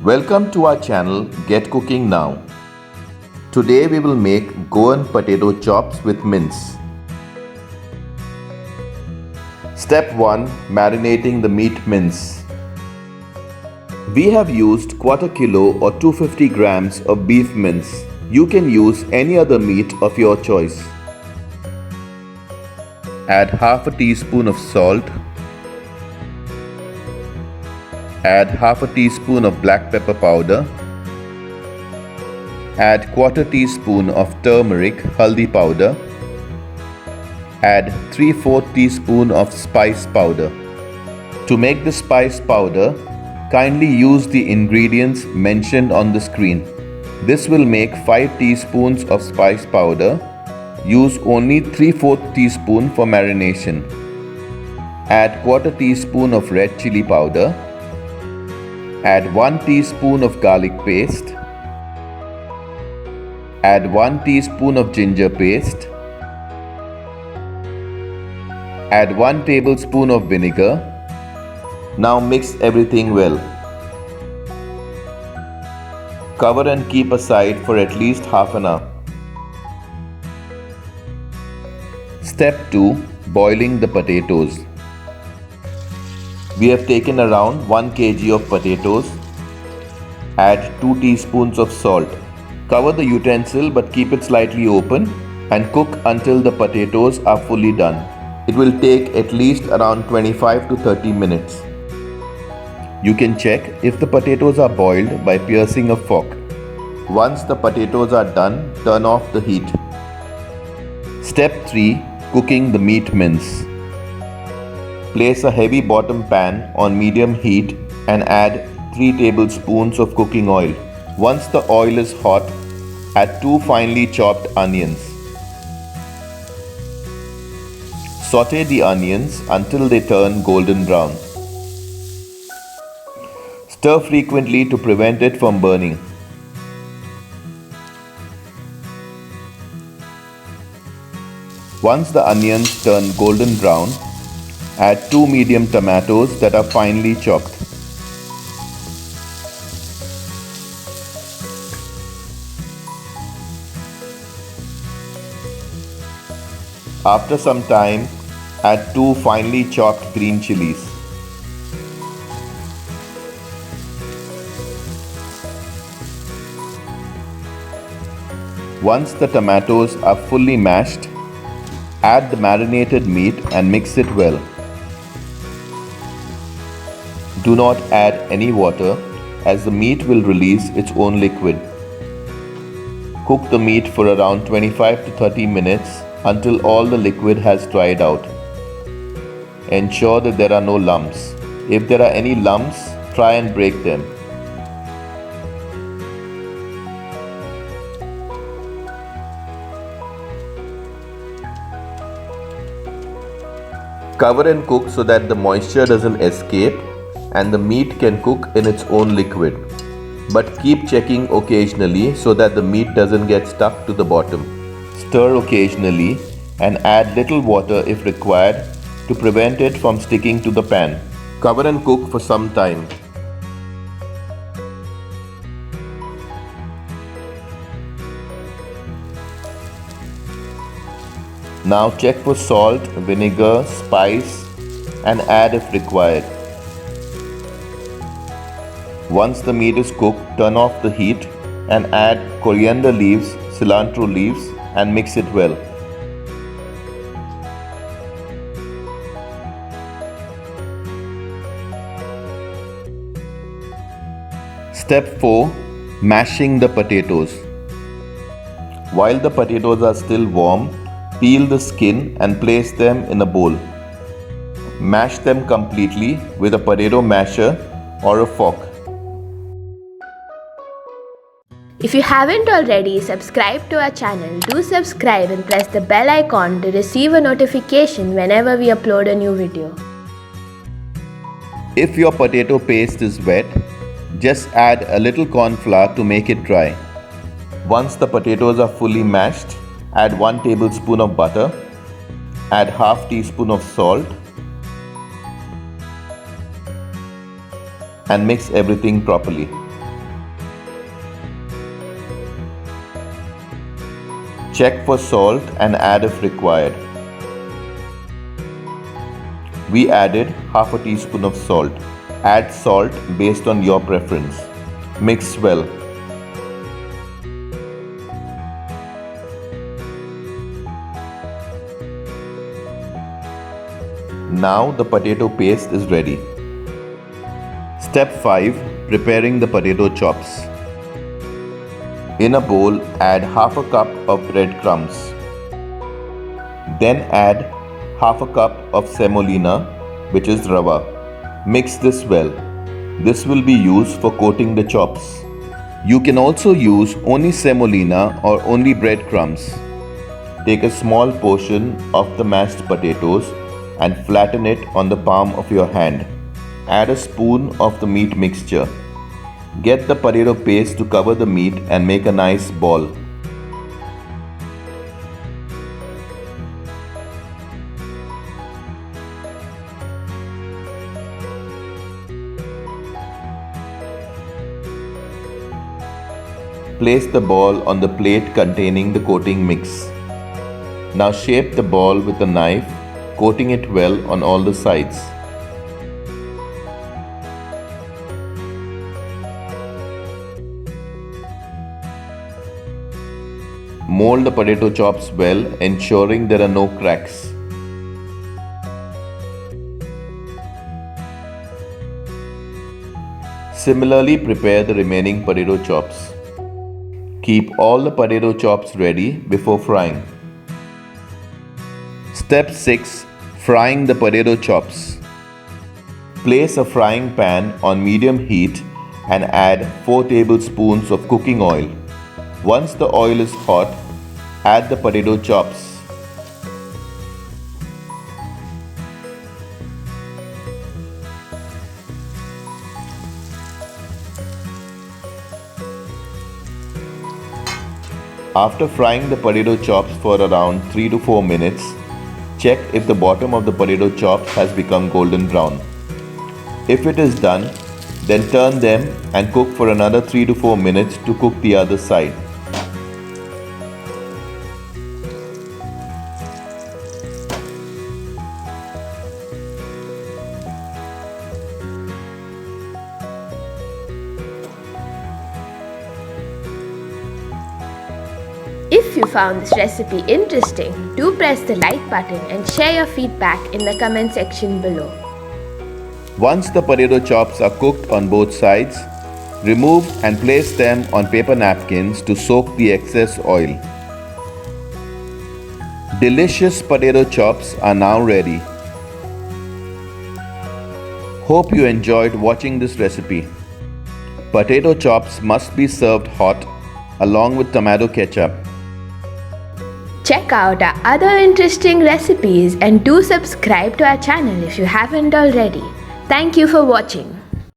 Welcome to our channel Get Cooking Now. Today we will make Goan potato chops with mince. Step 1. Marinating the meat mince. We have used quarter kilo or 250 grams of beef mince. You can use any other meat of your choice. Add half a teaspoon of salt. Add half a teaspoon of black pepper powder. Add quarter teaspoon of turmeric haldi powder. Add 3/4 teaspoon of spice powder. To make the spice powder, kindly use the ingredients mentioned on the screen. This will make 5 teaspoons of spice powder. Use only 3/4 teaspoon for marination. Add quarter teaspoon of red chili powder. Add 1 teaspoon of garlic paste. Add 1 teaspoon of ginger paste. Add 1 tablespoon of vinegar. Now mix everything well. Cover and keep aside for at least half an hour. Step 2. Boiling the potatoes. We have taken around 1 kg of potatoes. Add 2 teaspoons of salt. Cover the utensil but keep it slightly open and cook until the potatoes are fully done. It will take at least around 25 to 30 minutes. You can check if the potatoes are boiled by piercing a fork. Once the potatoes are done, turn off the heat. Step 3. Cooking the meat mince. Place a heavy bottom pan on medium heat and add 3 tablespoons of cooking oil. Once the oil is hot, add 2 finely chopped onions. Saute the onions until they turn golden brown. Stir frequently to prevent it from burning. Once the onions turn golden brown, add 2 medium tomatoes that are finely chopped. After some time, add 2 finely chopped green chilies. Once the tomatoes are fully mashed, add the marinated meat and mix it well. Do not add any water as the meat will release its own liquid. Cook the meat for around 25 to 30 minutes until all the liquid has dried out. Ensure that there are no lumps. If there are any lumps, try and break them. Cover and cook so that the moisture doesn't escape and the meat can cook in its own liquid. But keep checking occasionally so that the meat doesn't get stuck to the bottom. Stir occasionally and add little water if required to prevent it from sticking to the pan. Cover and cook for some time. Now check for salt, vinegar, spice and add if required. Once the meat is cooked, turn off the heat and add coriander leaves, cilantro leaves and mix it well. Step 4. Mashing the potatoes. While the potatoes are still warm, peel the skin and place them in a bowl. Mash them completely with a potato masher or a fork. If you haven't already subscribed to our channel, do subscribe and press the bell icon to receive a notification whenever we upload a new video. If your potato paste is wet, just add a little corn flour to make it dry. Once the potatoes are fully mashed, add 1 tablespoon of butter, add half teaspoon of salt and mix everything properly. Check for salt and add if required. We added half a teaspoon of salt. Add salt based on your preference. Mix well. Now the potato paste is ready. Step 5. Preparing the potato chops. In a bowl, add half a cup of breadcrumbs. Then add half a cup of semolina, which is rava. Mix this well. This will be used for coating the chops. You can also use only semolina or only breadcrumbs. Take a small portion of the mashed potatoes and flatten it on the palm of your hand. Add a spoon of the meat mixture. Get the potato paste to cover the meat and make a nice ball. Place the ball on the plate containing the coating mix. Now shape the ball with a knife, coating it well on all the sides. Mold the potato chops well, ensuring there are no cracks. Similarly, prepare the remaining potato chops. Keep all the potato chops ready before frying. Step 6. Frying the potato chops. Place a frying pan on medium heat and add 4 tablespoons of cooking oil. Once the oil is hot, add the potato chops. After frying the potato chops for around 3 to 4 minutes, check if the bottom of the potato chops has become golden brown. If it is done, then turn them and cook for another 3 to 4 minutes to cook the other side. If you found this recipe interesting, do press the like button and share your feedback in the comment section below. Once the potato chops are cooked on both sides, remove and place them on paper napkins to soak the excess oil. Delicious potato chops are now ready. Hope you enjoyed watching this recipe. Potato chops must be served hot along with tomato ketchup. Check out our other interesting recipes and do subscribe to our channel if you haven't already. Thank you for watching.